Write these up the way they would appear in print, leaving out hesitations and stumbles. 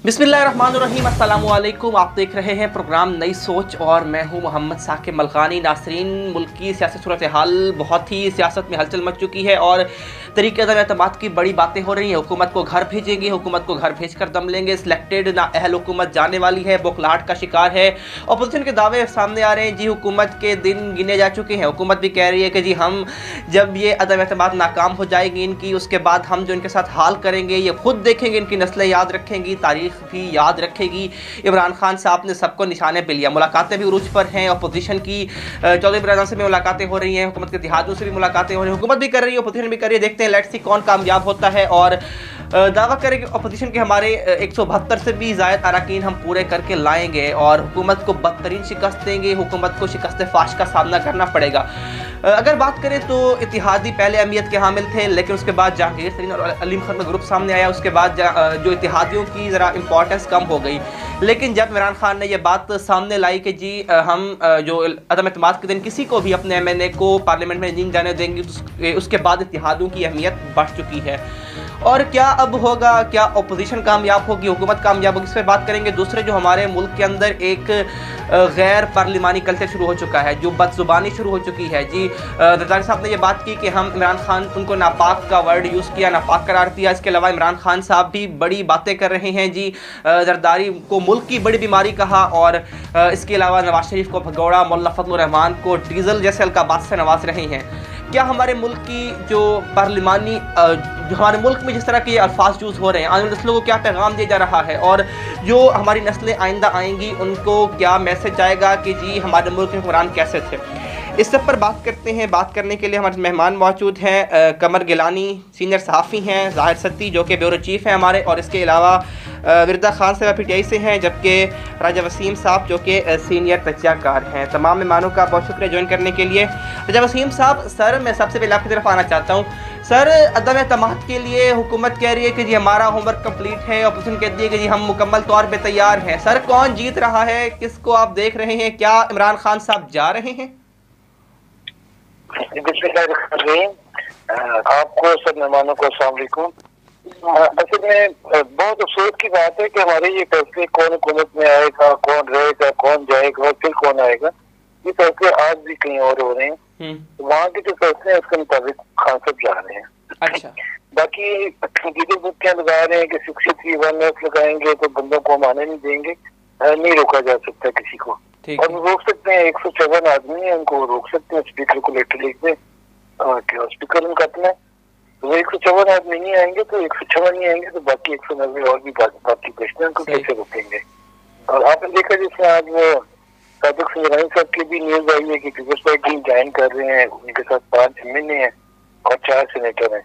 बिस्मिल्लाहिर्रहमानिर्रहीम, अस्सलामु अलैकुम। आप देख रहे हैं प्रोग्राम नई सोच और मैं हूं मोहम्मद साकिब मलकानी। नासरीन, मुल्क की सियासी सूरत हाल बहुत ही सियासत में हलचल मच चुकी है और तरीके एतमाद की बड़ी बातें हो रही हैं। हुकूमत को घर भेजेंगे, हुकूमत को घर भेज कर दम लेंगे, सिलेक्टेड ना अहल हुकूमत जाने वाली है, बौखलाहट का शिकार है। अपोजिशन के दावे सामने आ रहे हैं जी, हुकूमत के दिन गिने जा चुके हैं। हुकूमत भी कह रही है कि जी हम जब ये अदम एतमाद नाकाम हो जाएगी इनकी, उसके बाद हम जो इनके साथ हाल करेंगे ये खुद देखेंगे, इनकी नस्लें याद रखेंगी, तारीख भी याद रखेगी। इमरान खान साहब ने सबको निशाने पे लिया। मुलाकातें भी उरूज पर हैं। अपोजिशन की चौधरी इमरान से भी मुलाकातें हो रही हैं, हुकूमत के इत्तेहादियों से भी मुलाकातें हो रही हैं। हुकूमत भी कर रही है, अपोजिशन भी कर रही है। देखते हैं लेट्स सी कौन कामयाब होता है। और दावा करें कि अपोजिशन के हमारे 172 से भी ज़ायद अरकान हम पूरे करके लाएंगे और हुकूमत को बदतरीन शिकस्त देंगे। हुकूमत को शिकस्त फाश का सामना करना पड़ेगा। अगर बात करें तो इत्तेहादी पहले अहमियत के हामिल थे, लेकिन उसके बाद जहांगीर तरीन और अलीम खान का ग्रुप सामने आया। उसके बाद जो इत्तेहादियों की ज़रा इंपॉर्टेंस कम हो गई। लेकिन जब इमरान खान ने यह बात सामने लाई कि जी हम जो अदम एतमाद के दिन किसी को भी अपने MNA को पार्लियामेंट में नहीं जाने देंगे, तो उसके बाद इत्तेहादियों की अहमियत बढ़ चुकी है। और क्या अब होगा, क्या अपोजिशन कामयाब होगी, हुकूमत कामयाब होगी, इस पर बात करेंगे। दूसरे, जो हमारे मुल्क के अंदर एक गैर पार्लिमानी कल्चर शुरू हो चुका है, जो बदजुबानी शुरू हो चुकी है जी। जरदारी साहब ने यह बात की कि हम इमरान खान, उनको नापाक का वर्ड यूज़ किया, नापाक करार दिया। इसके अलावा इमरान खान साहब भी बड़ी बातें कर रहे हैं जी। जरदारी को मुल्क की बड़ी बीमारी कहा और इसके अलावा नवाज शरीफ को भगौड़ा, मौलाना फजलुर रहमान को डीजल जैसे अलकाबात से नवाज रहे हैं। क्या हमारे मुल्क की जो पार्लिमानी, जो हमारे मुल्क में जिस तरह के अल्फाज यूज़ हो रहे हैं, आने वाली नस्लों को क्या पैगाम दिया जा रहा है और जो हमारी नस्लें आइंदा आएंगी उनको क्या मैसेज जाएगा कि जी हमारे मुल्क के हुक्मरान कैसे थे। इस सब पर बात करते हैं। बात करने के लिए हमारे मेहमान मौजूद हैं। कमर गिलानी सीनियर सहाफ़ी हैं, ज़ाहिर सत्ती जो कि ब्यूरो चीफ़ हैं हमारे, और इसके अलावा विरदा खान साहब PTI से हैं, जबकि राजा वसीम साहब जो कि सीनियर तजियाकार हैं। तमाम मेहमानों का बहुत शुक्रिया ज्वाइन करने के लिए। राजा वसीम साहब, सर मैं सबसे पहले आपकी तरफ आना चाहता हूँ। सर, अदम एतमाद के लिए हुकूमत कह रही है कि जी हमारा होमवर्क कंप्लीट है, अपोजिशन कहती है कि जी हम मुकम्मल तौर पे तैयार हैं। सर, कौन जीत रहा है, किसको आप देख रहे हैं? क्या इमरान खान साहब जा रहे हैं? आपको सब मेहमानों को अस्सलाम वालेकुम। असल में बहुत अफसोस की बात है कि हमारे ये फैसले कौन हुकूमत में आएगा, कौन रहेगा, कौन जाएगा और फिर कौन आएगा, ये फैसले आज भी कहीं और हो रहे हैं। वहाँ के जो फैसले हैं उसके मुताबिक खान साहब जा रहे हैं। अच्छा। बाकी दीदी बुक्तियाँ लगा रहे हैं कि 63(1) लगाएंगे तो बंदों को हम आने नहीं देंगे। नहीं रोका जा सकता किसी को, और वो रोक सकते हैं। 154 आदमी है, उनको रोक सकते हैं। स्पीकर को लेटर लिख दें कि स्पीकर उनका अपना, तो 154 आदमी नहीं आएंगे तो 156 नहीं आएंगे तो बाकी 190 और भी बाकी प्रश्न है, उनको कैसे रोकेंगे। और आपने देखा जिसमें आज वो सादिक सिंह साहब की भी न्यूज आई है कि पीपल्स पार्टी ज्वाइन कर रहे हैं, उनके साथ 5 MNA हैं और 4 सेनेटर हैं।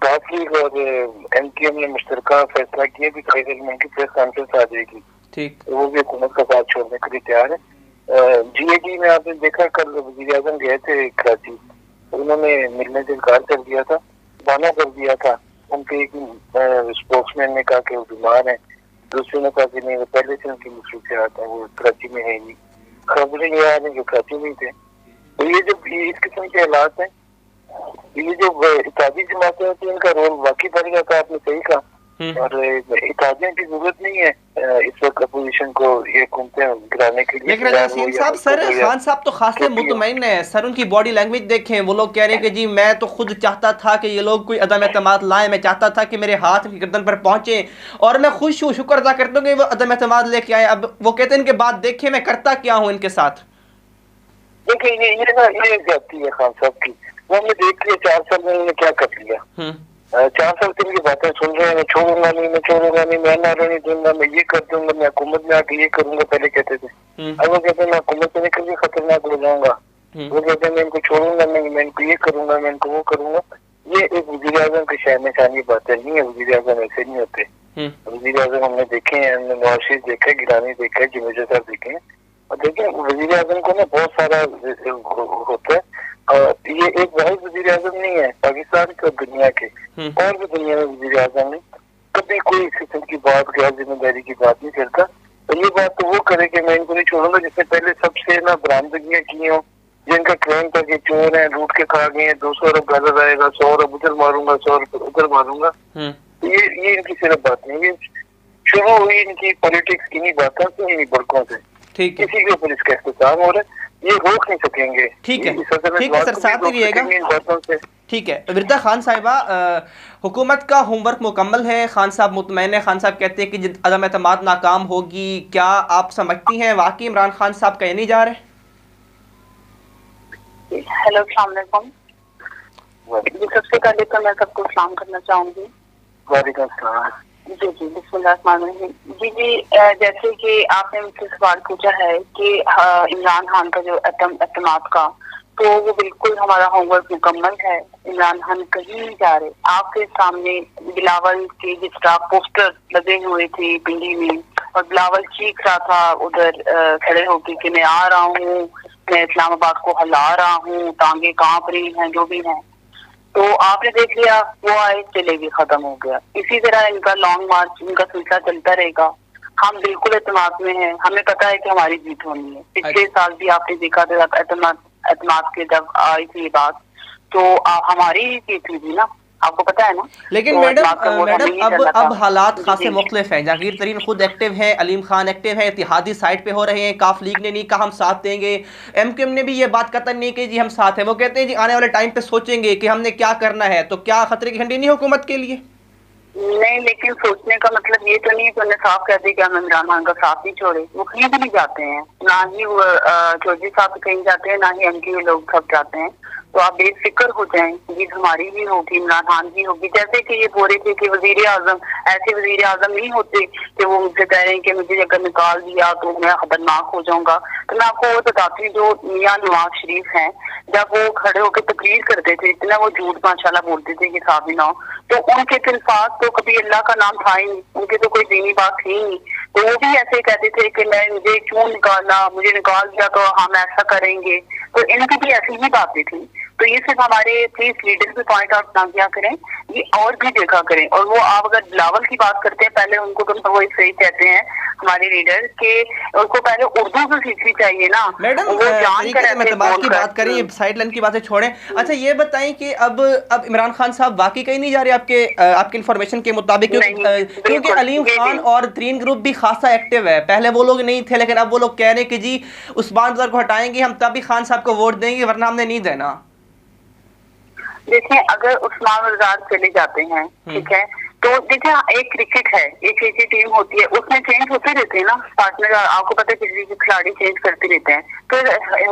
काफ लीग और MKM ने मुश्तरका फैसला किया कि उनकी प्रेस कॉन्फ्रेंस आ जाएगी, तो वो भी हुकूमत का साथ छोड़ने के लिए तैयार है। GAG में आपने देखा कल वज़ीर आज़म गए थे कराची, उन्होंने मिलने से इनकार कर दिया था, बहाना कर दिया था। उनके एक स्पोक्समैन ने कहा कि वो बीमार हैं, दूसरे ने कहा कि नहीं वो पहले से उनकी मसरूफियात है, वो कराची में है नहीं। खबरें ये आ रही जो कराची में थे। तो ये जो इस किस्म के हालात हैं, ये जो इत्तेहादी जमातें होती है इनका रोल वाकई बढ़ जाता है। आपने सही कहा, और इत्तेहादियों की जरूरत नहीं है इस वक्त अपोजिशन को ये हुकूमतें गिराने के लिए। लेकिन वसीम साहब, सर खान साहब तो खासे मुतमईन है। सर उनकी बॉडी लैंग्वेज देखें, वो लोग कह रहे हैं कि जी मैं तो खुद चाहता था कि ये लोग कोई अदम एतमाद लाएं, मैं चाहता था कि मेरे हाथ की गर्दन पर पहुंचे और मैं खुश हूँ, शुक्र अदा करता हूँ कि वो अदम एतमाद लेके आए। अब वो कहते हैं इनके बाद देखे मैं करता क्या हूँ इनके साथ। देखिए ये जाती है खान साहब की, वो हमने देख लिया 4 साल में उन्होंने क्या कर लिया। 4 साल से इनकी बातें सुन रहे हैं, मैं छोड़ूंगा नहीं, मैं नारा नहीं दूंगा, मैं ये कर दूंगा, मैं हुकूमत में आके ये करूंगा, पहले कहते थे। अब वो कहते हैं मैं हुकूमत से निकल के खतरनाक हो जाऊंगा। वो कहते हैं मैं इनको छोड़ूंगा नहीं, मैं इनको ये करूंगा, मैं इनको वो करूंगा। ये एक वज़ीर आज़म की शहनशाही बातें नहीं है। वज़ीर आज़म ऐसे नहीं होते। वज़ीर आज़म हमने देखे हैं, हमने नवाज शरीफ देखा है, गिलानी देखा है, जुनेजा साहब देखे हैं। और देखिए वज़ीर आज़म को ना बहुत सारा होता है। ये एक वाहिद वज़ीर आज़म नहीं है पाकिस्तान के, दुनिया के और भी दुनिया में वज़ीर आज़म ने कभी कोई इस किस्म की बात, गैर जिम्मेदारी की बात नहीं करता। तो ये बात तो वो करे कि मैं इनको नहीं छोड़ूंगा जिससे पहले सबसे ना बरामदगियां की हों, जिनका क्लेम था कि चोर है, लूट के खा गए हैं, 200 अरब डॉलर आएगा, 100 अरब उधर मारूंगा, 100 अरब उधर मारूंगा। ये इनकी सिर्फ बात नहीं, ये शुरू हुई इनकी पॉलिटिक्स इन्हीं बातों से, इन्हीं बड़कों से। ठीक है, किसी के ऊपर इसका इख्तिताम हो रहा है, ये रोक नहीं सकेंगे। ठीक है, ठीक है सर, साथ ही रहिएगा। ठीक है विरदा खान साहिबा, हुकूमत का होमवर्क मुकम्मल है, खान साहब मुतमईन है। खान साहब कहते हैं कि अदम एतमाद नाकाम होगी। क्या आप समझती हैं वाकई इमरान खान साहब कहीं नहीं जा रहे? हेलो, अस्सलाम वालेकुम। सबसे पहले तो मैं सबको सलाम करना चाहूंगी। वालेकुम सलाम। जी जी, बिस्मिल्लाहिर्रहमानिर्रहीम। जी जी, जैसे कि आपने मुझसे सवाल पूछा है कि इमरान खान का जो एतमाद का, तो वो बिल्कुल हमारा होमवर्क मुकम्मल है। इमरान खान कहीं नहीं जा रहे। आपके सामने बिलावल के जिस तरह पोस्टर लगे हुए थे पिंडी में, और बिलावल चीख रहा था उधर खड़े होकर कि मैं आ रहा हूँ, मैं इस्लामाबाद को हिला रहा हूँ, टांगे कांप रही हैं, जो भी हैं। तो आपने देख लिया, वो आए, चले गए, खत्म हो गया। इसी तरह इनका लॉन्ग मार्च, इनका सिलसिला चलता रहेगा। हम बिल्कुल एतमाद में हैं, हमें पता है कि हमारी जीत होनी है। पिछले साल भी आपने देखा था एतमाद के जब आई थी ये बात, तो हमारी ही जीत हुई थी ना, आपको पता है ना। लेकिन तो मैडम अब हालात खासे मुख्तलिफ हैं। जहांगीर तरीन खुद एक्टिव है, अलीम खान एक्टिव है, इत्तेहादी साइड पे हो रहे हैं। काफ लीग ने नहीं कहा हम साथ देंगे, एमक्यूएम ने भी ये बात कतई नहीं की जी हम साथ हैं। वो कहते हैं जी आने वाले टाइम पे सोचेंगे कि हमने क्या करना है। तो क्या खतरे की घंटी नहीं हुकूमत के लिए? नहीं, लेकिन सोचने का मतलब ये तो नहीं है कि उन्हें साफ कर दी कि हम इमरान खान का साथ नहीं छोड़े। वो कहीं भी नहीं जाते हैं, ना ही वो चौधरी साहब कहीं जाते हैं, ना ही एमक्यू लोग सब जाते हैं। तो आप बेफिक्र हो जाएं, जीत हमारी ही होगी, इमरान खान की होगी। जैसे कि ये बोल रहे थे कि वजीर आजम, ऐसे वजीर आजम नहीं होते कि वो मुझसे कह रहे हैं कि मुझे अगर निकाल दिया तो मैं खतरनाक हो जाऊंगा। तो मैं आपको वो बताती हूँ, जो मियां नवाज शरीफ हैं, जब वो खड़े होकर तकरीर करते थे, इतना वो झूठ माशाल्लाह बोलते थे कि साबित ना हो, तो उनके खिलाफ तो कभी अल्लाह का नाम था ही नहीं, उनकी तो कोई दीनी बात थी ही नहीं। तो वो भी ऐसे कहते थे कि मैं मुझे क्यों निकाला, मुझे निकाल दिया तो हम ऐसा करेंगे। तो इनकी भी ऐसी ही बातें थी। तो ये सिर्फ हमारे प्लीज लीडर्स भी पॉइंट आउट ना किया करें, ये और भी देखा करें। और वो आप अगर बिलावल की बात करते हैं, पहले उनको तो वो सही कहते हैं हमारे लीडर के, उनको पहले उर्दू तो सीखनी चाहिए ना मैडम। वो की बात करें, साइड लाइन की बातें छोड़ें। अच्छा ये बताएं कि अब इमरान खान साहब वाकई कहीं नहीं जा रहे आपके इन्फॉर्मेशन के मुताबिक? क्योंकि अलीम खान और तरीन ग्रुप भी खासा एक्टिव है। पहले वो लोग नहीं थे, लेकिन अब वो लोग कह रहे हैं कि जी उस्मान रज़ा को हटाएंगे हम, तभी खान साहब को वोट देंगे, वरना हमने नहीं देना। देखिए, अगर उस्मान रज़ा चले जाते हैं, ठीक है, तो देखिए एक क्रिकेट है, एक क्रिकेट टीम होती है, उसमें चेंज होते रहते हैं ना पार्टनर। आपको पता है किसी खिलाड़ी चेंज करते रहते हैं। तो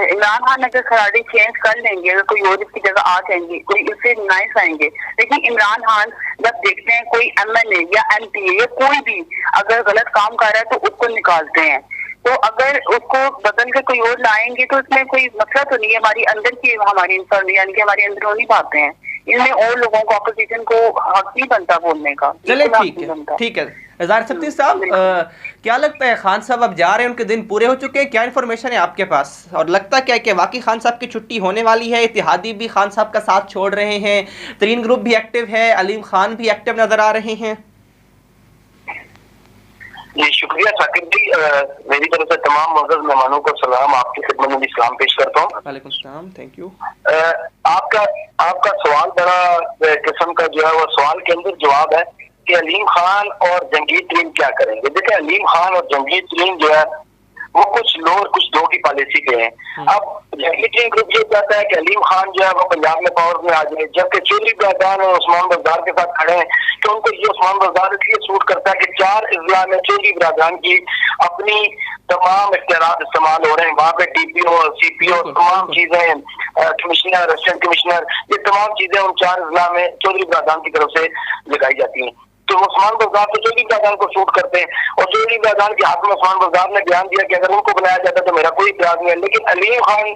इमरान खान अगर खिलाड़ी चेंज कर लेंगे, अगर कोई और इसकी जगह आ जाएंगे, कोई इससे नाइस आएंगे। लेकिन इमरान खान जब देखते हैं कोई MLA या MP या कोई भी अगर गलत काम कर रहा है, तो उसको निकालते हैं। तो अगर उसको बदल के कोई और लाएंगे तो इसमें कोई मसला तो नहीं है। हमारी अंदर की हमारी इंसान यानी कि हमारी अंदरूनी बातें हैं, इनमें और लोगों को ऑपोजिशन को हक नहीं बनता बोलने का। चलिए ठीक है ज़ाहिर सब्ती साहब, क्या लगता है खान साहब अब जा रहे हैं, उनके दिन पूरे हो चुके हैं? क्या इन्फॉर्मेशन है आपके पास? और लगता क्या है कि वाकई खान साहब की छुट्टी होने वाली है? इत्तेहादी भी खान साहब का साथ छोड़ रहे हैं, तरीन ग्रुप भी एक्टिव है, अलीम खान भी एक्टिव नजर आ रहे हैं। जी शुक्रिया साकिब जी, मेरी तरफ से तमाम मौजूद मेहमानों को सलाम, आपकी खिदमत में भी सलाम पेश करता हूँ। वालेकुम सलाम, थैंक यू। आपका सवाल बड़ा किस्म का जो है वो सवाल के अंदर जवाब है कि अलीम खान और जंगीर तरीन क्या करेंगे। देखिए अलीम खान और जंगीर तरीन जो है वो कुछ लोग कुछ दो की पॉलिसी के हैं। अब जंगीर तरीन ग्रुप ये चाहता है कि अलीम खान जो है वो पंजाब में पावर में आ जाए, जबकि चौधरी ब्रादरान और उस्मान बज़दार के साथ खड़े हैं कि उनको ये उस्मान बज़दार इसलिए सूट करता है कि 4 अजला में चौधरी ब्रादरान की अपनी तमाम इख्तियारात इस्तेमाल हो रहे हैं। वहाँ पे DPO CPO तमाम चीजें, कमिश्नर, असिस्टेंट कमिश्नर, ये तमाम चीजें उन 4 अजला में चौधरी ब्रादरान की तरफ से लगाई जाती हैं। तो उस्मान बज़दार तो चौधरी ब्रादरान को सूट करते हैं, और चौधरी ब्रादरान के हाथ में उस्मान बज़दार ने बयान दिया कि अगर उनको बनाया जाता तो मेरा कोई इतराज नहीं है। लेकिन अलीम खान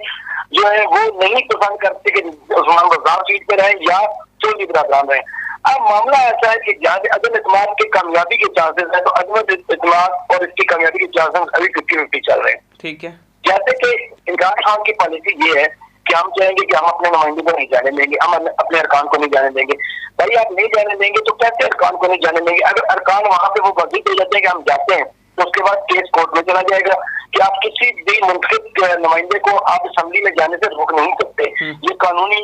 जो है वो नहीं पसंद करते कि उस्मान बज़दार सीट पे रहे या चौधरी ब्रादरान रहे। अब मामला ऐसा है कि जहाँ अदम इत्मीनान की कामयाबी के चांसेस है, तो अदम इत्मीनान और इसकी कामयाबी के चांसेस अभी 50-50 चल रहे हैं। ठीक है, जैसे कि इमरान खान की पॉलिसी ये है कि हम चाहेंगे कि हम अपने नुमाइंदे को नहीं जाने देंगे, हम अपने अरकान को नहीं जाने देंगे। भाई आप नहीं जाने देंगे तो कैसे अरकान को नहीं जाने देंगे? अगर अरकान वहां पे वो बदली हो जाते हैं कि हम जाते हैं, तो उसके बाद केस कोर्ट में चला जाएगा कि आप किसी भी मुंतखब नुमाइंदे को आप असेंबली में जाने से रोक नहीं सकते। ये कानूनी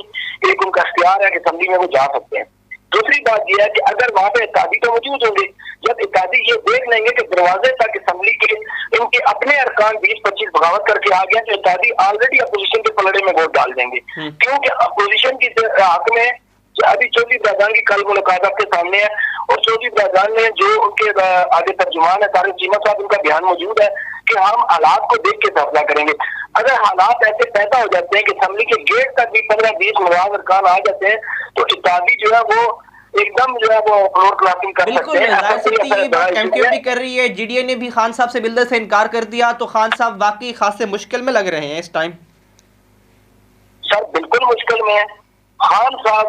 एक उनका इख्तियार है कि असेंबली में वो जा सकते हैं। दूसरी बात यह है कि अगर वहां पे इत्तेहादी तो मौजूद होंगे, जब इत्तेहादी ये देख लेंगे कि दरवाजे तक असेंबली के इनके अपने अरकान 20-25 बगावत करके आ गया, तो इत्तेहादी ऑलरेडी अपोजिशन के पलड़े में वोट डाल देंगे, क्योंकि अपोजिशन की हक में अभी चौधरी ब्रादान की कल मुलाकात आपके सामने है, और चौधरी ब्रादान ने जो उनके आगे तर्जुमान है तारिक चीमा साहब, उनका बयान मौजूद है कि हम हालात को देख के फैसला करेंगे। अगर हालात ऐसे पैदा हो जाते हैं कि असेंबली के गेट तक भी 15-20 नवाज अरकान आ जाते हैं, तो इत्तेहादी जो है वो एकदम जो है वो फ्लोर क्लासिंग कर सकते हैं। कर रही है जीडीए ने भी खान साहब से मिलने से इनकार कर दिया, तो खान साहब वाकई खासे मुश्किल में लग रहे हैं इस टाइम। सर बिल्कुल मुश्किल में है खान साहब,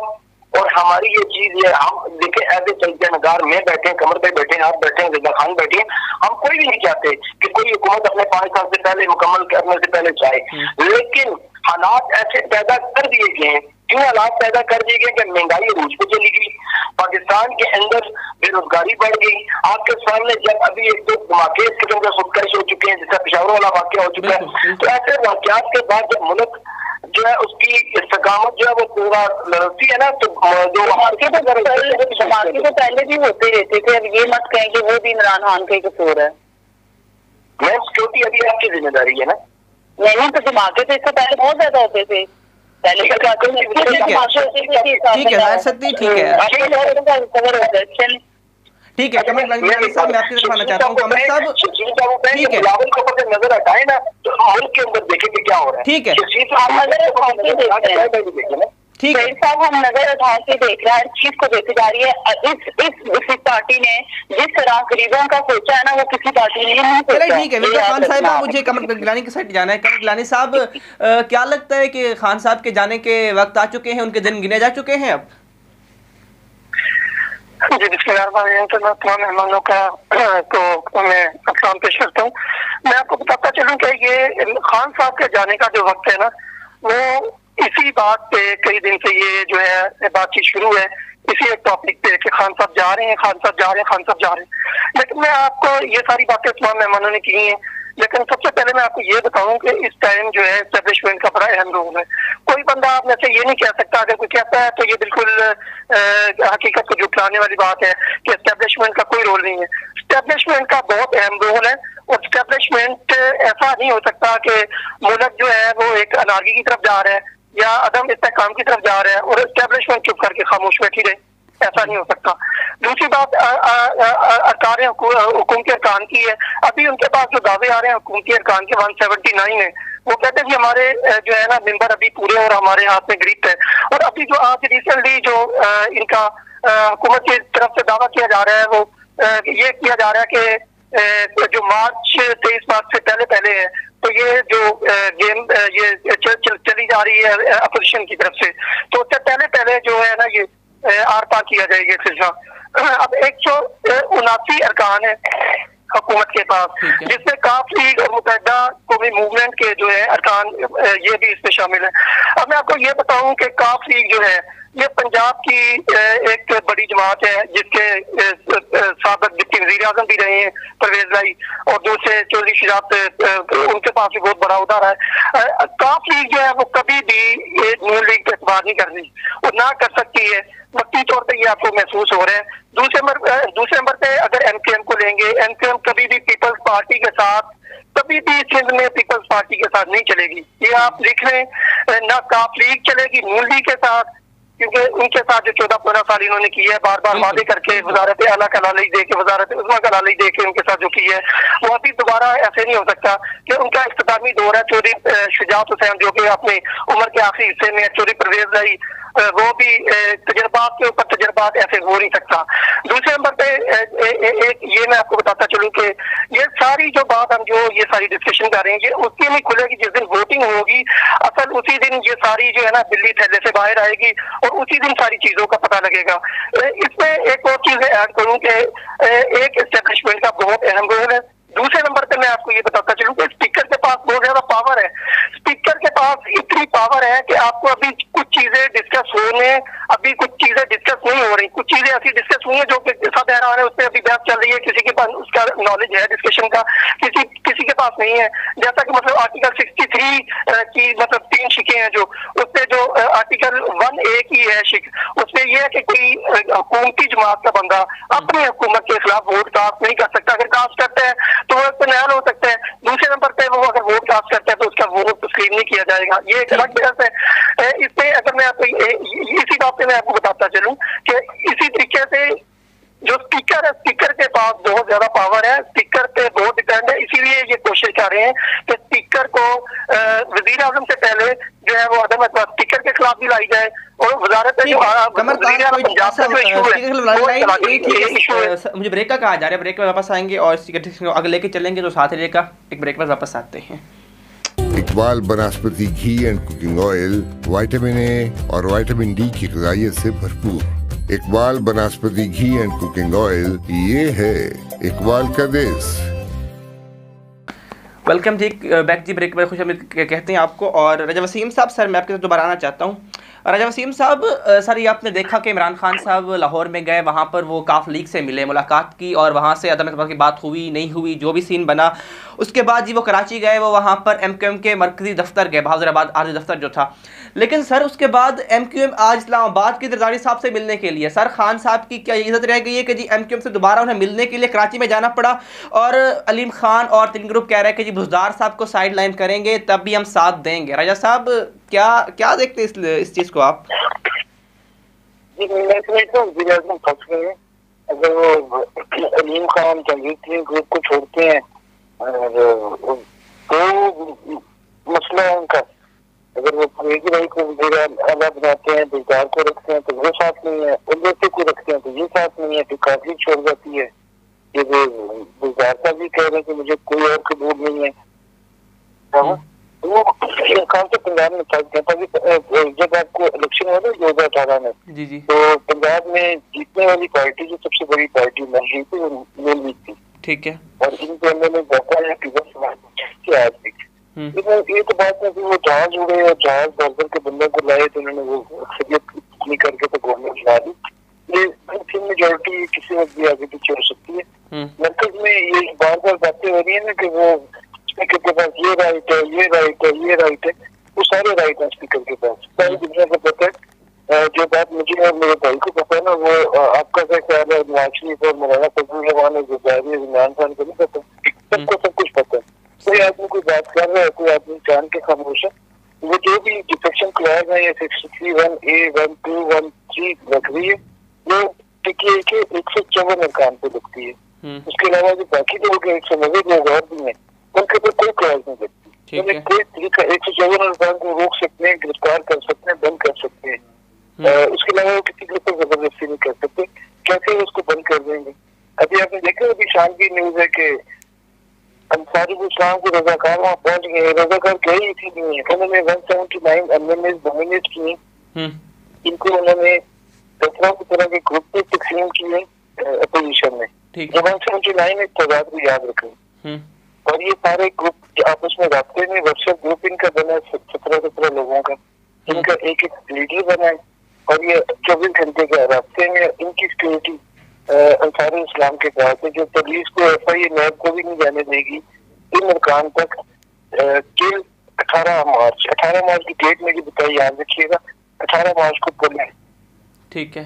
और हमारी ये चीज है, हम देखे एज ए तजनगार में बैठे, कमर पे बैठे, आप बैठे हैं, जिदा खान बैठे हैं, हम कोई भी नहीं चाहते कि कोई हुकूमत अपने 5 साल से पहले मुकम्मल करने से पहले चाहे, लेकिन हालात ऐसे पैदा कर दिए गए हैं। क्यों हालात पैदा कर दिए गए कि महंगाई अरूज पे चली गई, पाकिस्तान के अंदर बेरोजगारी बढ़ गई। आपके सामने जब अभी एक दो धमाके इस किस्म के सुटकश हो चुके हैं, जैसा पेशावर वाला वाक्य हो चुका है, तो ऐसे वाकयात के बाद जब मुल्क जो है उसकी इस्तकामत जो है वो पूरा लड़ती है ना, तो जो धमाके तो पहले भी होते रहते थे, अब ये मत कहें कि वो भी इमरान खान का कसूर है। मैम सिक्योरिटी अभी आपकी जिम्मेदारी है ना? नहीं, तो धमाके तो इससे पहले बहुत ज्यादा होते थे। पहले ठीक है, ठीक है कमर साहब, मैं आपकी तरफ आना चाहता हूँ। कमर साहब ठीक है, बिलावल के ऊपर नजर हटाए ना तो मुल्क के अंदर देखें कि क्या हो रहा है। ठीक है, ठीक है, साहब हम नजर उठा के देख रहे हैं, हर चीज को देखी जा रही है। इस पार्टी ने जिस तरह गरीबों का सोचा है ना, वो किसी पार्टी ने नहीं सोचा। ठीक है मिर्जा खान साहब, मुझे कमर गिलानी की साइड जाना है। कमर गिलानी साहब, क्या लगता है कि खान साहब के जाने के वक्त आ चुके हैं, उनके दिन गिने जा चुके हैं अब? जी तमाम मेहमानों का तो मैं अस्सलाम पेश करता हूँ। मैं आपको बताता चलूँ कि ये खान साहब के जाने का जो वक्त है ना, वो इसी बात पे कई दिन से ये जो है बातचीत शुरू है, इसी एक टॉपिक पे कि खान साहब जा रहे हैं, खान साहब जा रहे हैं, खान साहब जा रहे हैं। लेकिन मैं आपको ये सारी बातें तमाम मेहमानों ने की हैं, लेकिन सबसे पहले मैं आपको ये बताऊं कि इस टाइम जो है एस्टेब्लिशमेंट का बड़ा अहम रोल है। कोई बंदा आप में से ये नहीं कह सकता, अगर कोई कहता है तो ये बिल्कुल हकीकत को झुठलाने वाली बात है कि एस्टेब्लिशमेंट का कोई रोल नहीं है। एस्टेब्लिशमेंट का बहुत अहम रोल है, और एस्टेब्लिशमेंट ऐसा नहीं हो सकता कि मुल्क जो है वो एक अनारकी की तरफ जा रहा है या अदम इस्तेहकाम की तरफ जा रहा है और एस्टेब्लिशमेंट चुप करके खामोश बैठी रहे, ऐसा नहीं हो सकता। दूसरी बात हुकूमती अरकान की है। अभी उनके पास जो दावे आ रहे हैं हुकूमती अरकान के 179 है, वो कहते हैं कि हमारे जो है ना मेंबर अभी पूरे और हमारे हाथ में ग्रिप है। और अभी जो आज रिसेंटली जो इनका हुकूमत की तरफ से दावा किया जा रहा है, वो ये किया जा रहा है कि जो मार्च 23 मार्च से पहले है, तो ये जो गेम ये चली जा रही है अपोजिशन की तरफ से, तो उससे पहले जो है ना ये आर पार किया जाएगा सिलसिला। अब 179 अरकान है हुकूमत के पास, जिसमें काफ लीग और मुतहदा कौमी मूवमेंट के जो है अरकान ये भी इसमें शामिल है। अब मैं आपको ये बताऊं कि काफ लीग जो है ये पंजाब की एक बड़ी जमात है, जिसके साबिक डिप्टी वज़ीर आज़म भी रहे हैं परवेज लाई, और दूसरे चौधरी शुजात उनके पास भी बहुत बड़ा उदार है। काफ लीग जो है वो कभी भी नून लीग पे एतबार नहीं कर रही और ना कर सकती है, वक्ती तौर पर ये आपको महसूस हो रहा है। दूसरे नंबर पे अगर एमकेएम को लेंगे, एमकेएम कभी भी पीपल्स पार्टी के साथ, कभी भी सिंध में पीपल्स पार्टी के साथ नहीं चलेगी, ये आप लिख लें। ना काफ लीग चलेगी नून लीग के साथ, क्योंकि उनके साथ जो 14-15 साल इन्होंने की है, बार बार वादे करके वजारत आला का लालच दे के, वजारत उज़्मा का लालच दे के उनके साथ जो की है, वो अभी दोबारा ऐसे नहीं हो सकता कि उनका इख्तितामी दौर है। चौधरी शुजात हुसैन जो कि अपनी उम्र के आखिरी हिस्से में, चौधरी परवेज लाई, वो भी तजर्बात के ऊपर तजर्बात ऐसे हो नहीं सकता। दूसरे नंबर पे एक ये मैं आपको बताता चलूं कि ये सारी जो बात हम जो ये सारी डिस्कशन कर रहे हैं, ये उस दिन नहीं खुलेगी जिस दिन वोटिंग होगी। असल उसी दिन ये सारी जो है ना बिल्ली थैले से बाहर आएगी और उसी दिन सारी चीजों का पता लगेगा। इसमें एक और चीज ऐड करूं कि एक एस्टेब्लिशमेंट का बहुत अहम रोल है। दूसरे नंबर पे मैं आपको ये बताता चलूं कि स्पीकर के पास बहुत ज्यादा पावर है। स्पीकर के पास इतनी पावर है कि आपको अभी कुछ चीजें डिस्कस होने, अभी कुछ चीजें डिस्कस नहीं हो रही, कुछ चीजें ऐसी डिस्कस हुई है जो कि सब हैरान है, उस पर अभी बहस चल रही है, किसी के पास उसका नॉलेज है डिस्कशन का, किसी के पास नहीं है। जैसा कि मतलब आर्टिकल 63 की मतलब 3 शिकें हैं, जो उसपे जो आर्टिकल 1A की है शिक, उसमें यह है कि कोई हुकूमती जमात का बंदा अपनी हुकूमत के खिलाफ वोट कास्ट नहीं कर सकता। अगर कास्ट करता है तो वो एक न्याय हो सकता है। दूसरे नंबर पे वो अगर वोट कास्ट करता है तो उसका वोट तस्लीम नहीं किया जाएगा। ये एक अलग बहस है। इसमें अगर मैं आपको इसी बात पे मैं आपको बताता चलूं कि इसी तरीके से जो स्पीकर है, स्पीकर के पास बहुत ज्यादा पावर है, स्पीकर पे बहुत डिपेंड है। इसीलिए ये कोशिश कर रहे हैं कि स्पीकर को वजीर आजम से पहले जो है वो अदम स्पीकर के खिलाफ भी लाई जाए, और वजारत मुझे ब्रेक का कहा जा रहा है, ब्रेक में वापस आएंगे और अगर लेके चलेंगे तो साथ रहेगा। एक ब्रेक में वापस आते हैं। इकबाल बनास्पति घी and cooking oil vitamin A और विटामिन डी की ग़िज़ाइयत से भरपूर। इकबाल बनास्पति घी एंड कुकिंग ऑयल, ये है इकबाल का देश। वेलकम जी बैक जी, ब्रेक में खुश कहते हैं आपको। और रजा वसीम साहब, सर मैं आपके साथ दोबारा आना चाहता हूँ। रजा वसीम साहब, सर ये आपने देखा कि इमरान खान साहब लाहौर में गए, वहाँ पर वो काफ लीग से मिले, मुलाकात की, और वहाँ से अदम एतमाद की बात हुई नहीं हुई, जो भी सीन बना। उसके बाद जी वो कराची गए, वो वहाँ पर MQM के मरकज़ी दफ्तर गए, बहादुराबाद आर्जी दफ्तर जो था। लेकिन सर उसके बाद MQM आज इस्लामाबाद के जरदारी साहब से मिलने के लिए, सर खान साहब की क्या इज्जत रह गई है कि जी MQM से दोबारा उन्हें मिलने के लिए कराची में जाना पड़ा, और अलीम खान और तीन ग्रुप कह रहे हैं कि जी बुज़दार साहब को साइड लाइन करेंगे तब भी हम साथ देंगे। राजा साहब क्या देखते हैं इस चीज़ को आप? जी मैं समझता हूँ वज़ीर आज़म फंस गए हैं। अगर वो अलीम खान जंगीर ग्रुप को छोड़ते हैं और तो मसला है उनका, अगर वो फरीदी भाई को वज़ीर आला बनाते हैं, बुज़दार को रखते हैं तो वो साथ नहीं है, उल्लू को रखते हैं तो ये साथ नहीं है, फिर काफी छोड़ जाती है। ये बुज़दार साहब भी कह रहे हैं कि मुझे कोई और कबूल नहीं है। वो खान से पंजाब में फंस गया था। जब आपको इलेक्शन हुआ ना 2018 में, जी। तो पंजाब में जीतने वाली पार्टी जो सबसे बड़ी पार्टी मिल रही थी वो नून लीग थी, ठीक है, और इनके अंदर में बता है कि आज भी ये तो बात है कि वो जहाज उड़े और जहाज भर के बंदों को लाए तो उन्होंने वो अक्सरियत नहीं करके तो गवर्नमेंट ला दी। ये मेजोरिटी किसी वक्त भी आगे पीछे हो सकती है। मरकज में ये बार बार बातें हो रही है ना कि वो स्पीकर के पास ये राइट है, ये राइट है, ये राइट है, वो सारे राइट है स्पीकर के पास, सारी दुनिया को पता है। जो बात मुझे और मेरे भाई को पता है ना, वो आपका क्या ख्याल है नवाज शरीफ और मौलाना फजल रहमान और ज़ुबैर इमरान खान को नहीं पता, सबको सब कुछ पता है। कोई आदमी कोई बात कर रहा है, कोई आदमी जान के खामोश है। वो जो भी डिफेक्शन क्लॉज है, ये 63(1)(a), 1(2), 1(3) लग रही है, वो टिकी के 154 अरकान पे लगती है। उसके अलावा जो बाकी लोग 190 लोग और भी हैं, उनके ऊपर कोई क्लॉज नहीं लगती। उन्हें कोई तरीका 154 अरकान को रोक सकते हैं, गिरफ्तार कर सकते हैं, बंद कर सकते हैं। उसके अलावा वो किसी के ऊपर जबरदस्ती नहीं कर सकते। कैसे उसको बंद कर देंगे? अभी आपने देखा, अभी शाम की न्यूज है कि अंसारी इस्लाम के रजाकार वहाँ पहुंच गए। रजाकार गए ही थी नहीं है, उन्होंने 179 एमएनएस डोमिनेट किए, इनको उन्होंने 17 की तरह के ग्रुप में तकसीम किए अपोजिशन में। जो 179 एक तादाद को याद रखें, और ये सारे ग्रुप आपस में रास्ते में व्हाट्सएप ग्रुप इनका बना है 17 लोगों का, इनका एक लीडर बना है, और ये 24 घंटे के रास्ते में इनकी सिक्योरिटी अंसारी इस्लाम के पास है, जो पुलिस को FI लैब को भी नहीं जाने देगी इन अरकान तक। किल 18 मार्च की डेट मेरी बताई, याद रखिएगा, 18 मार्च को पुलिस, ठीक है,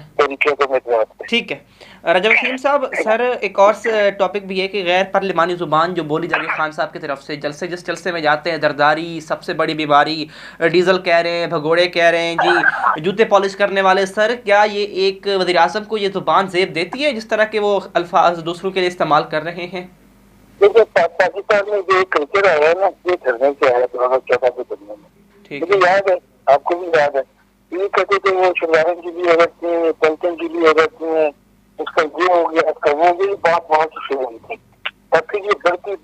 ठीक है। रजा वसीम साहब, सर एक और टॉपिक भी है कि गैर पार्लिमानी ज़ुबान जो बोली जा रही है खान साहब की तरफ से, जलसे जिस जलसे में जाते हैं दरदारी सबसे बड़ी बीमारी, डीजल कह रहे हैं, भगोड़े कह रहे हैं जी, जूते पॉलिश करने वाले, सर क्या ये एक वज़ीर आज़म को ये ज़ुबान ज़ेब देती है जिस तरह के वो अल्फाज दूसरों के लिए इस्तेमाल कर रहे हैं? देखिए पाकिस्तान में जो कल्चर आया है ना, ये धरने से आया तो मुझे याद है, आपको भी याद है, ये कहते थे वो शुभारंभ की भी हो जाती है, पंचम की भी हो जाती है, उसका ये हो गया, उसका वो भी, बात बहुत शुरू हुई थी। और फिर ये बढ़ती ये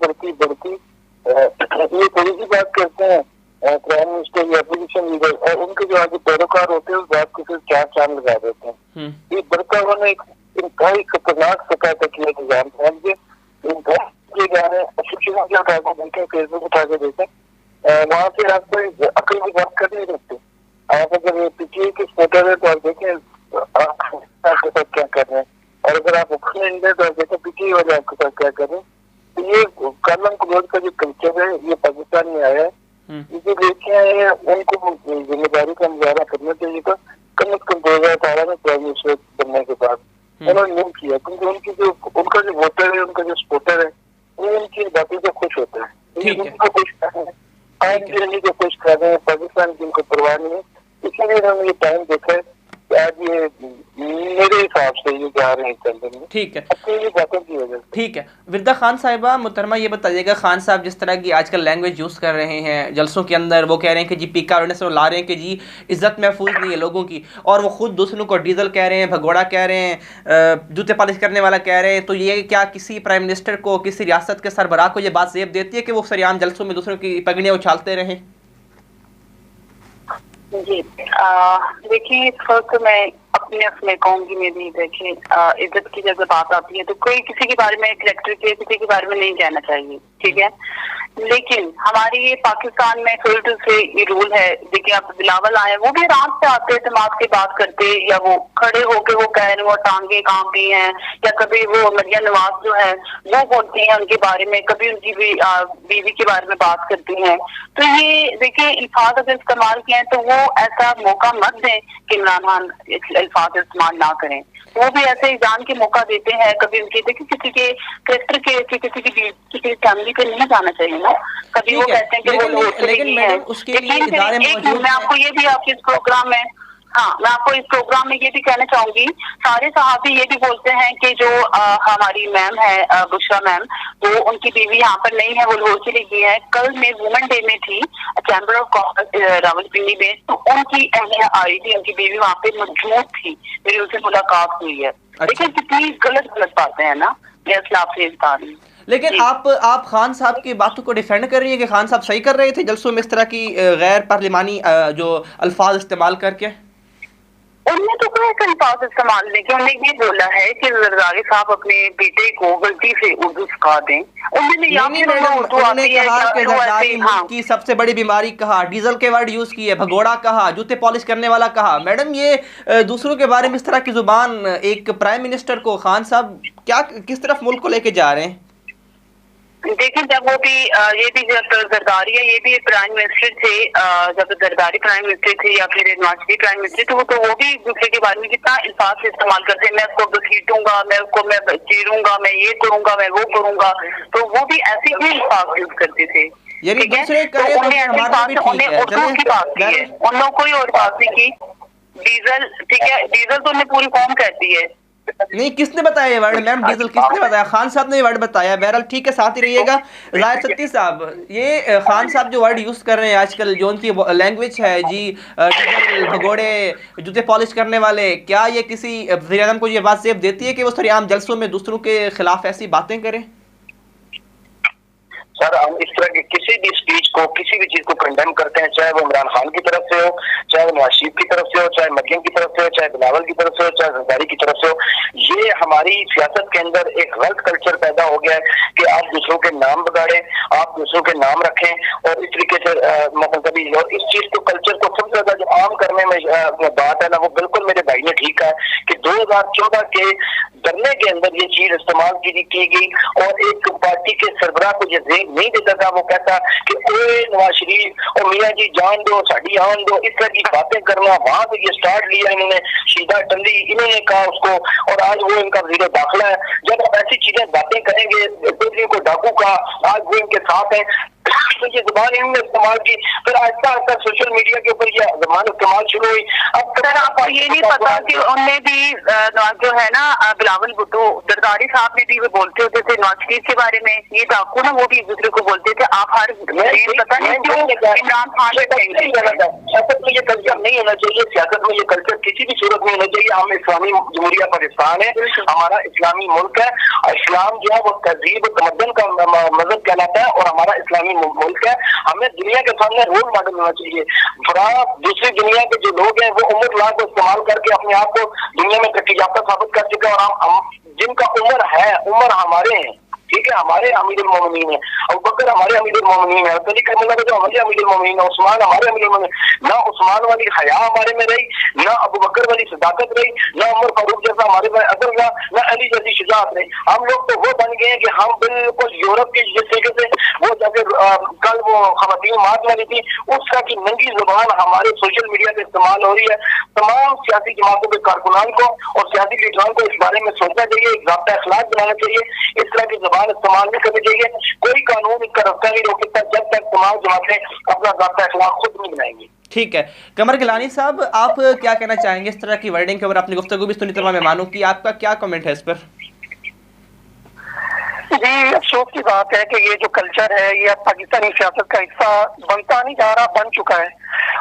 थोड़ी सी बात करते हैं प्राइम मिनिस्टर या अपोजिशन लीडर, और उनके जो आगे पैरोकार होते हैं उस बात को फिर 4 चांद लगा देते हैं। ये बढ़ता हुआ ना एक इंतहाई खतरनाक सतह तक ये निजाम पहुंच गए। फेसबुक उठा के देखें, वहाँ से आप कोई अकल की बात कर नहीं सकते। आप अगर पीटीआई के सपोर्टर है तो आप देखें आपके साथ क्या कर रहे हैं, और अगर आप ओपोनेंट है तो आप देखें पीटीआई वाले आपके साथ क्या कर रहे हैं। तो ये कलम क्लोज का जो कल्चर है ये पाकिस्तान में आया है। जो लेके आए हैं उनको जिम्मेदारी का मुजाहरा करना चाहिए था। कम से कम 2018 में प्राइम मिनिस्टर बनने के बाद उन्होंने नहीं किया, क्योंकि उनका जो वोटर है, उनका जो सपोर्टर है, वो उनकी बातों से खुश होता है, उनको खुश कर रहे हैं, आयन दिल्ली को खुश कर रहे हैं, पाकिस्तान की उनको परवाह नहीं है। इसीलिए उन्होंने ये टाइम देखा है कि आज ये मेरे हिसाब से ये जा रहे हैं चल रहे हैं। ठीक है, ये बातों की वजह से। ठीक है। विरदा खान साहिबा मुहतरमा ये बताइएगा, खान साहब जिस तरह की आजकल लैंग्वेज यूज़ कर रहे हैं जलसों के अंदर, वो कह रहे हैं कि जी पीका से ला रहे हैं कि जी इज्जत महफूज नहीं है लोगों की, और वो खुद दूसरों को डीजल कह रहे हैं, भगोड़ा कह रहे हैं, जूते पॉलिश करने वाला कह रहे हैं। तो ये क्या किसी प्राइम मिनिस्टर को, किसी रियासत के सरबराह को ये बात ज़ेब देती है कि वो सरेआम जलसों में दूसरों की पगड़ियाँ उछालते रहें? जी देखिए, इस वक्त मैं अपने उसमें कहूंगी, मैं भी देखिए इज्जत की जब बात आती है तो कोई किसी के बारे में, करेक्टर के किसी के बारे में नहीं कहना चाहिए, ठीक है। लेकिन हमारे ये पाकिस्तान में शुरू से ये रूल है। देखिए आप बिलावल आए, वो भी आराम से आते हैं, समाज की बात करते, या वो खड़े होके वो कह रहे, वो टांगे कांपी हैं, या कभी वो मरियम नवाज जो है वो बोलती हैं उनके बारे में, कभी उनकी बीवी के बारे में बात करती हैं। तो ये देखिए अल्फाज अगर इस्तेमाल किए हैं तो वो ऐसा मौका मत दें कि इमरान खान अल्फाज इस्तेमाल ना करें। वो भी ऐसे ही जान के मौका देते हैं। कभी उनके देखिए किसी के कैरेक्टर के किसी की फैमिली पे नहीं जाना चाहिए ना। कभी वो कहते हैं कि वो लेकिन मैडम उसके लिए इदारे मौजूद हैं। मैं आपको ये भी आपके इस प्रोग्राम में, हाँ मैं आपको इस प्रोग्राम में ये भी कहना चाहूंगी, सारे सहाबी ये भी बोलते हैं कि जो हमारी मैम है बुशरा मैम, वो उनकी बीवी यहाँ पर नहीं है, वो लाहौर चली गई है। कल मैं वुमेन डे में थी चैम्बर ऑफ कॉमर्स रावलपिंडी में, तो उनकी अहलिया आई थी, उनकी बीवी वहाँ पे मौजूद थी, मेरी उनसे मुलाकात हुई है। देखिए कितनी गलत बातें हैं ना, मैं इसलिए आपसे इस बात में। लेकिन आप खान साहब की बातों को डिफेंड कर रही है कि खान साहब सही कर रहे थे जलसों में इस तरह की गैर पार्लिमानी जो अल्फाज इस्तेमाल करके? उनने तो कोई अल्फाज इस्तेमाल नहीं किया। उन्होंने ये बोला है कि जरदारी साहब अपने बेटे को गलती से उर्दू सिखा दें। उन्होंने कहा कि जरदारी मुल्क की सबसे बड़ी बीमारी कहा, डीजल के वर्ड यूज किए, भगोड़ा कहा, जूते पॉलिश करने वाला कहा। मैडम ये दूसरों के बारे में इस तरह की जुबान एक प्राइम मिनिस्टर को, खान साहब क्या किस तरफ मुल्क को लेके जा रहे हैं? देखिए जब वो भी ये भी जब जरदारी है, ये भी प्राइम मिनिस्टर थे, जब जरदारी प्राइम मिनिस्टर थे या फिर नवाज शरीफ प्राइम मिनिस्टर थे, तो वो भी दूसरे के बारे में कितना अल्फाज इस्तेमाल करते हैं। मैं उसको घसीटूंगा, मैं उसको मैं चीरूंगा, मैं ये करूंगा, मैं वो करूंगा, तो वो भी ऐसे ही अल्फाज यूज करते थे। ठीक है, तो उन्हें उर्दू की बात की है, उन लोगों कोई और बात नहीं की। डीजल, ठीक है, डीजल तो उन्हें पूरी कौम कहती है। नहीं, किसने बताया ये वर्ड मैम? डीजल किसने बताया? खान साहब ने ये वर्ड बताया। बहरहाल ठीक है, साथ ही रहिएगा। जाहिर सत्ती साहब, ये खान साहब जो वर्ड यूज कर रहे हैं आजकल, जो उनकी लैंग्वेज है जी, डीजल, भगोड़े, जूते पॉलिश करने वाले, क्या ये किसी वज़ीर आज़म को ये बात ज़ेब देती है कि वो सरेआम जलसों में दूसरों के खिलाफ ऐसी बातें करें? सर हम इस तरह के किसी भी स्पीच को, किसी भी चीज को कंडेम करते हैं, चाहे वो इमरान खान की तरफ से हो, चाहे वो नवाज शरीफ की तरफ से हो, चाहे मरियम की तरफ से हो, चाहे बिलावल की तरफ से हो, चाहे जरदारी की तरफ से हो। ये हमारी सियासत के अंदर एक गलत कल्चर पैदा हो गया है कि आप दूसरों के नाम बिगाड़ें, आप दूसरों के नाम रखें, और इस तरीके से मतलब कभी, और इस चीज को कल्चर को सबसे ज्यादा जो आम करने में बात है ना, वो बिल्कुल मेरे भाई ने ठीक कहा कि 2014 के धरने के अंदर ये चीज इस्तेमाल की गई, और एक पार्टी के सरबराह को ये नहीं देता था, वो कहता कि ओए नवाज शरीफ और मियां जी जान दो, साड़ी आन दो, इस तरह की बातें करना। वहां से ये स्टार्ट लिया इन्होंने, शीदा टंडी इन्होंने कहा उसको, और आज वो इनका वज़ीर दाखिला है। जब आप ऐसी चीजें बातें करेंगे, दिल्ली को डाकू का, आज वो इनके साथ है, तो ये जुबान इन्होंने इस्तेमाल की, फिर आहिस्ता आहिस्ता सोशल मीडिया के ऊपर ये जुबान इस्तेमाल शुरू हुई। अब सर आपको ये नहीं पता कि उनने भी जो है ना बिलावल भुट्टो, जरदारी साहब ने भी वो बोलते होते थे नवाज शरीफ के बारे में, ये डाकू ना, वो भी एक दूसरे को बोलते थे। आप हर पता नहीं क्यों इमरान खान सियासत में ये कल्चर नहीं होना चाहिए, सियासत में ये कल्चर किसी भी सूरत में होना चाहिए। हम इस्लामी जमहूरिया पाकिस्तान है, हमारा इस्लामी मुल्क है, इस्लाम जो है वो तहजीब तमद्दुन का मजहब कहलाता है, और हमारा इस्लामी मुल्क है। हमें दुनिया के सामने रोल मॉडल होना चाहिए। दूसरी दुनिया के जो लोग हैं वो उम्र लाख को इस्तेमाल करके अपने आप को दुनिया में तरक्की याफ्ता साबित कर चुके हैं, और हम जिनका उम्र है, उम्र हमारे हैं, ठीक ठीक है, हमारे अमीरुल मोमिनीन है, अबू बकर हमारे अमीरुल मोमिनीन है, अली करमुल्लाह जो हमारे अमीरुल मोमिनीन है, उस्मान हमारे अमीरुल मोमिनीन। ना उस्मान वाली हया हमारे में रही, ना अबू बकर वाली सदाकत रही, ना उमर फारूक जैसा हमारे में अदल रहा, ना अली जैसी शुजाअत रही। हम लोग तो वो बन गए हैं कि हम बिल्कुल यूरोप के जिस तरीके से वो जैसे कल वो खवातीन मार्च वाली थी, उसका की नंगी जुबान हमारे सोशल मीडिया पे इस्तेमाल हो रही है। तमाम सियासी जमातों के कारकुनान को और सियासी लीडरान को इस बारे में सोचना चाहिए, एक ज़ाब्ता अखलाक बनाना चाहिए, इस तरह की जबान इस्तेमाल नहीं करनी चाहिए। कोई कानून इसका रास्ता नहीं रोक सकता जब तक तमाम जमातें अपना ज़ाब्ता अखलाक खुद नहीं बनाएंगी। ठीक है, कमर गिलानी साहब, आप क्या कहना चाहेंगे इस तरह की वर्डिंग के ऊपर? आपने गुफ्तगू भी सुनी तमाम मेहमानों की, आपका क्या कमेंट है इस पर? जी, अफसोस की बात है कि ये जो कल्चर है ये अब पाकिस्तानी सियासत का हिस्सा बनता नहीं जा रहा, बन चुका है।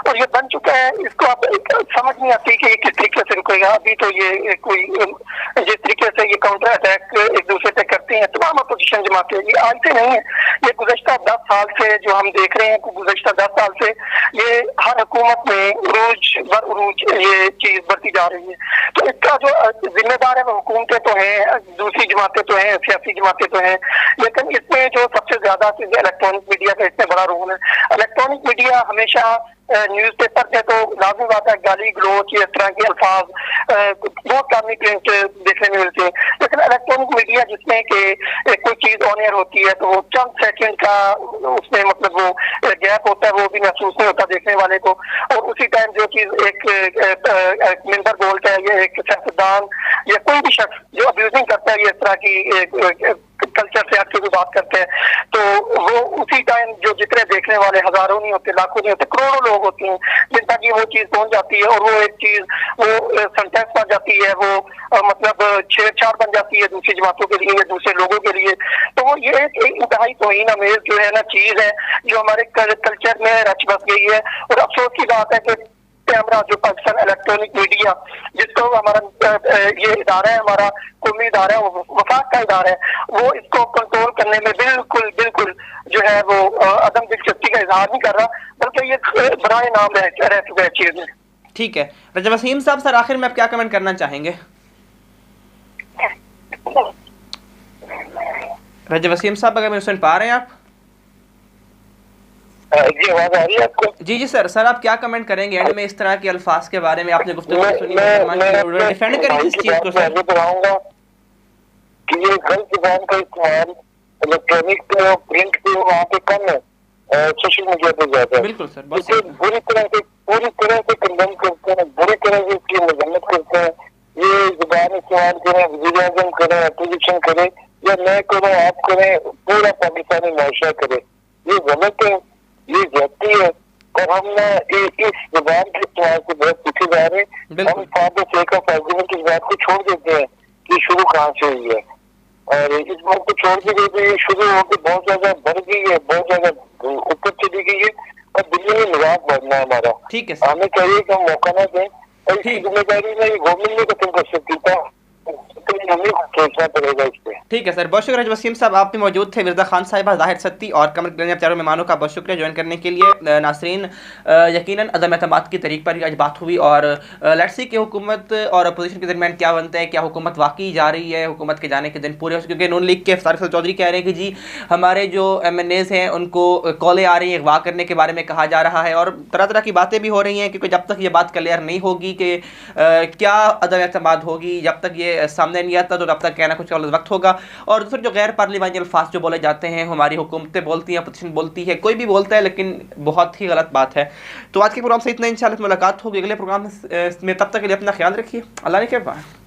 और ये बन चुका है, इसको अब समझ नहीं आती कि ये किस तरीके से रुकेगा। अभी तो ये कोई जिस तरीके से ये काउंटर अटैक एक दूसरे पे करते हैं तमाम अपोजिशन जमाते हैं, ये आज से नहीं है, ये गुज़श्ता 10 साल से जो हम देख रहे हैं, गुज़श्ता 10 साल से ये हर हुकूमत में उरूज बर उरूज ये चीज बढ़ती जा रही है। तो इसका जो जिम्मेदार है वो हुकूमतें तो हैं, दूसरी जमातें तो हैं, सियासी जमातें तो हैं, लेकिन इसमें जो सबसे ज्यादा चीज इलेक्ट्रॉनिक मीडिया का इसमें बड़ा रोल है। इलेक्ट्रॉनिक मीडिया हमेशा न्यूज़पेपर पे तो लाजमी बात है गाली गलोच इस तरह के अल्फाज बहुत कम प्रिंट देखने में मिलते हैं, लेकिन इलेक्ट्रॉनिक मीडिया जिसमें कि कोई चीज ऑन एयर होती है तो वो चंद सेकंड का उसमें मतलब वो गैप होता है, वो भी महसूस नहीं होता देखने वाले को। और उसी टाइम जो चीज एक मेंबर बोलता है या एक सियासतदान या कोई भी शख्स जो अब्यूजिंग करता है ये इस तरह की कल्चर से हटके भी बात करते हैं, तो वो उसी टाइम जो जितने देखने वाले हजारों नहीं होते, लाखों नहीं होते, करोड़ों लोग होते हैं जिन तक ये वो चीज पहुंच जाती है और वो एक चीज वो सेंटेंस बन जाती है, वो मतलब छेड़छाड़ बन जाती है दूसरी जमातों के लिए या दूसरे लोगों के लिए। तो वो ये एक इंतहाई तौहीन अमेज जो है ना चीज है जो हमारे कल्चर में रच बस गई है। और अफसोस की बात है कि हमारा जो पाकिस्तान इलेक्ट्रॉनिक मीडिया जिसको हमारा ये इदारा है, हमारा कौमी इदारा है, वफाक का इदारा है, वो इसको कंट्रोल करने में बिल्कुल जो है वो अदम दिलचस्पी का इजहार नहीं कर रहा, बल्कि ये बराए नाम रह चुका है चीज में। ठीक है, रजा वसीम साहब, सर आखिर में आप क्या कमेंट करना चाहेंगे? रजा वसीम साहब, अगर मेरे सुन पा रहे हैं आप? जी, आवाज आ रही है आपको? जी सर आप क्या कमेंट करेंगे एंड में इस तरह के अल्फाज के बारे में? आपने गुफ्तगू सुनी, डिफेंड करेंगे इस चीज को सर। बताऊंगा कि ये गलत जुबान का इस्तेमाल इलेक्ट्रॉनिक प्रिंट पे वहाँ पे कम है, सोशल मीडिया पे ज्यादा है। बिल्कुल सर, इसे पूरी तरह से कंडेम करते हैं, बुरी तरह से इसकी मजम्मत करते हैं। ये जुबान इस्तेमाल करें, वज़ीर आज़म करें, अपोजिशन करे या मैं करूँ, आप करें, पूरा पाकिस्तानी माशरा करे, ये गलत है, ये जाती है। और हम इस जुबान के इस्तेमाल से बहुत पीछे जा रहे हैं। हम फादर शेख ऑफ आर्गुमेंट इस बात को छोड़ देते हैं कि शुरू कहाँ से हुई है, और इस बात को छोड़ के देते हैं शुरू होकर बहुत ज्यादा बढ़ गई है, बहुत ज्यादा ऊपर चली गई है और दिल्ली में निवास बढ़ना है हमारा। ठीक है, हमें चाहिए कि हम मौका ना दें और इसकी जिम्मेदारी में गवर्नमेंट नहीं खत्म कर सकती था, हमें सोचना पड़ेगा इस पे। ठीक है सर, बहुत शुक्रिया वसीम साहब, आप भी मौजूद थे। मिर्जा खान साहिबा, जाहिर सत्ती और कमर गिलानी, चारों मेहमानों का बहुत शुक्रिया ज्वाइन करने के लिए। नासरीन, यकीनन अदम एतमाद की तरीक पर आज बात हुई और लेट्स सी कि हुकूमत और अपोजिशन के दरमियान क्या बनता है, क्या हुकूमत वाकई जा रही है, हुकूमत के जाने के दिन पूरे हो, क्योंकि नून लीग के इफ्तार फैसल चौधरी कह रहे हैं कि जी हमारे जो MNAs हैं उनको कॉलें आ रही हैं, अगवा करने के बारे में कहा जा रहा है और तरह तरह की बातें भी हो रही हैं, क्योंकि जब तक ये बात क्लियर नहीं होगी कि क्या अदम एतमाद होगी, जब तक ये सामने नहीं आता तो तब तक कहना कुछ गलत वक्त होगा। और दूसरे जो गैर पार्लिमानी अल्फाज जो बोले जाते हैं, हमारी हुकूमतें बोलती हैं, अपोजिशन बोलती है, कोई भी बोलता है, लेकिन बहुत ही गलत बात है। तो आज के प्रोग्राम से इतना, इंशाल्लाह मुलाकात होगी अगले प्रोग्राम में। तब तक के लिए अपना ख्याल रखिए। अल्लाह ने के बाद।